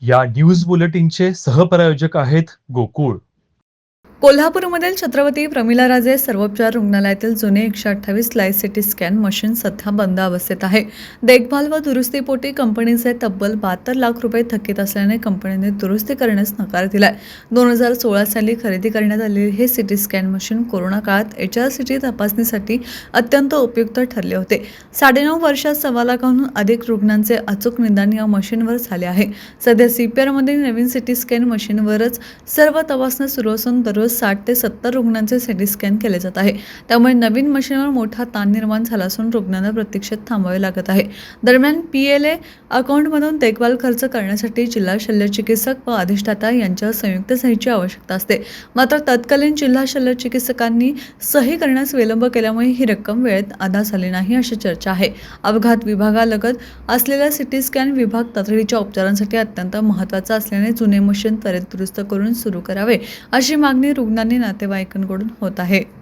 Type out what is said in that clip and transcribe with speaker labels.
Speaker 1: या न्यूज बुलेटिनचे सहप्रायोजक आहेत गोकुळ.
Speaker 2: कोल्हापूरमधील छत्रपती प्रमिलाराजे सर्वोपचार रुग्णालयातील जुने 128 लाईट सिटी स्कॅन मशीन सध्या बंद अवस्थेत आहे. देखभाल व दुरुस्तीपोटी कंपनीचे तब्बल 72 लाख रुपये थकीत असल्याने कंपनीने दुरुस्ती करण्यास नकार दिलाय. 2016 साली खरेदी करण्यात आलेले हे सिटी स्कॅन मशीन कोरोना काळात HRCT तपासणीसाठी अत्यंत उपयुक्त ठरले होते. 9.5 वर्षात 1.25 लाखांहून अधिक रुग्णांचे अचूक निदान या मशीनवर झाले आहे. सध्या CPR मध्ये नवीन सिटी स्कॅन मशीनवरच सर्व तपासण्या सुरू असून दररोज 60 ते 70 रुग्णांचे सिटी स्कॅन केले जात आहे. त्यामुळे नवीन मशीनवर मोठा ताण निर्माण झाला असून रुग्णांना प्रतीक्षेत थांबावे लागत आहे. दरम्यान PLA अकाउंटमधून देखभाल खर्च करण्यासाठी जिल्हा शल्यचिकित्सक व अधिष्ठाता यांच्या संयुक्त सहीची आवश्यकता असते. मात्र तत्कालीन जिल्हा शल्यचिकित्सकांनी सही करण्यास विलंब केल्यामुळे ही रक्कम वेळेत अदा झाली नाही अशी चर्चा आहे. अपघात विभागालगत असलेला सिटी स्कॅन विभाग तातडीच्या उपचारांसाठी अत्यंत महत्त्वाचा असल्याने जुने मशीन त्वरित दुरुस्त करून सुरू करावे अशी मागणी रुग्णांनी नातेवाईकांकडून होत आहे.